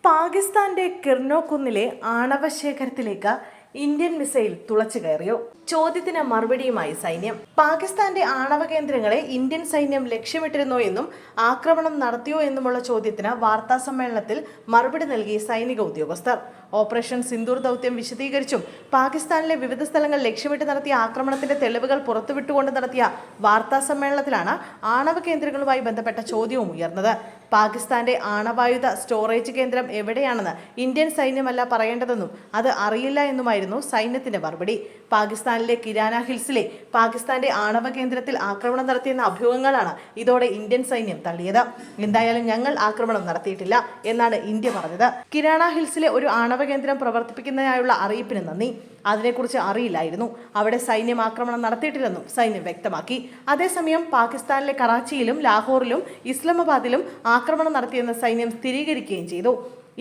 പാകിസ്ഥാന്റെ കിർനോക്കുന്നിലെ ആണവശേഖരത്തിലേക്ക് Indian missile തുളച്ചു കയറിയോ? ചോദ്യത്തിന് മറുപടിയുമായി സൈന്യം. പാകിസ്ഥാന്റെ ആണവ കേന്ദ്രങ്ങളെ ഇന്ത്യൻ സൈന്യം ലക്ഷ്യമിട്ടിരുന്നോ എന്നും ആക്രമണം നടത്തിയോ എന്നുമുള്ള ചോദ്യത്തിന് വാർത്താ സമ്മേളനത്തിൽ മറുപടി നൽകി സൈനിക ഉദ്യോഗസ്ഥർ. ഓപ്പറേഷൻ സിന്ദൂർ ദൗത്യം വിശദീകരിച്ചും പാകിസ്ഥാനിലെ വിവിധ സ്ഥലങ്ങൾ ലക്ഷ്യമിട്ട് നടത്തിയ ആക്രമണത്തിന്റെ തെളിവുകൾ പുറത്തുവിട്ടുകൊണ്ട് നടത്തിയ വാർത്താ സമ്മേളനത്തിലാണ് ആണവ കേന്ദ്രങ്ങളുമായി ബന്ധപ്പെട്ട ചോദ്യവും ഉയർന്നത്. പാകിസ്ഥാന്റെ ആണവായുധ സ്റ്റോറേജ് കേന്ദ്രം എവിടെയാണെന്ന് ഇന്ത്യൻ സൈന്യമല്ല പറയേണ്ടതെന്നും അത് അറിയില്ല എന്നുമായിരുന്നു സൈന്യത്തിന്റെ മറുപടി. പാകിസ്ഥാനിലെ കിരാന ഹിൽസിലെ പാകിസ്ഥാന്റെ ആണവ കേന്ദ്രത്തിൽ ആക്രമണം നടത്തിയെന്ന അഭ്യൂഹങ്ങളാണ് ഇതോടെ ഇന്ത്യൻ സൈന്യം തള്ളിയത്. എന്തായാലും ഞങ്ങൾ ആക്രമണം നടത്തിയിട്ടില്ല എന്നാണ് ഇന്ത്യ പറഞ്ഞത്. കിരാന ഹിൽസിലെ ഒരു ആണവ കേന്ദ്രം പ്രവർത്തിപ്പിക്കുന്നതിനായുള്ള അറിയിപ്പിന് നന്ദി. അതിനെക്കുറിച്ച് അറിയില്ലായിരുന്നു. അവിടെ സൈന്യം ആക്രമണം നടത്തിയിട്ടില്ലെന്നും സൈന്യം വ്യക്തമാക്കി. അതേസമയം പാകിസ്ഥാനിലെ കറാച്ചിയിലും ലാഹോറിലും ഇസ്ലാമാബാദിലും ആക്രമണം നടത്തിയെന്ന് സൈന്യം സ്ഥിരീകരിക്കുകയും ചെയ്തു.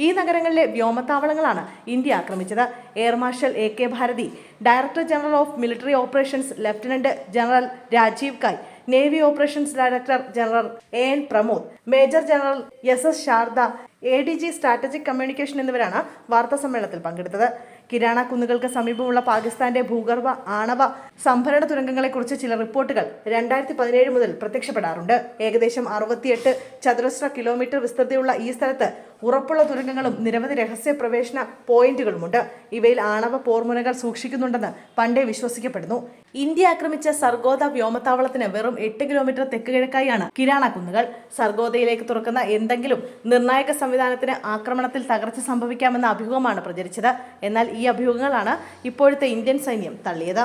ഈ നഗരങ്ങളിലെ വ്യോമത്താവളങ്ങളാണ് ഇന്ത്യ ആക്രമിച്ചത്. Air marshal AK Bharati, director general of military operations lieutenant general Rajiv Ghai, navy operations director general AN Pramod, major general SS Sharda, ADG strategic communication എന്നിവരാണ് വാർത്താ സമ്മേളനത്തിൽ പങ്കെടുത്തത്. കിരാന കുന്നുകൾക്ക് സമീപമുള്ള പാകിസ്ഥാന്റെ ഭൂഗർഭ ആണവ സംഭരണ തുരങ്കങ്ങളെക്കുറിച്ച് ചില റിപ്പോർട്ടുകൾ 2017 മുതൽ പ്രത്യക്ഷപ്പെടാറുണ്ട്. ഏകദേശം 68 ചതുരശ്ര കിലോമീറ്റർ വിസ്തൃതിയുള്ള ഈ സ്ഥലത്ത് ഉറപ്പുള്ള തുരങ്കങ്ങളും നിരവധി രഹസ്യ പ്രവേശന പോയിന്റുകളുമുണ്ട്. ഇവയിൽ ആണവ പോർമുനകൾ സൂക്ഷിക്കുന്നുണ്ടെന്ന് പണ്ടേ വിശ്വസിക്കപ്പെടുന്നു. ഇന്ത്യ ആക്രമിച്ച സർഗോദ വ്യോമത്താവളത്തിന് വെറും 8 കിലോമീറ്റർ തെക്ക് കിഴക്കായാണ് കിരാന കുന്നുകൾ. സർഗോദയിലേക്ക് തുറക്കുന്ന എന്തെങ്കിലും നിർണായക സംവിധാനത്തിന് ആക്രമണത്തിൽ തകർച്ച സംഭവിക്കാമെന്ന അഭ്യൂഹമാണ് പ്രചരിച്ചത്. എന്നാൽ ഈ അഭ്യൂഹങ്ങളാണ് ഇപ്പോഴത്തെ ഇന്ത്യൻ സൈന്യം തള്ളിയത്.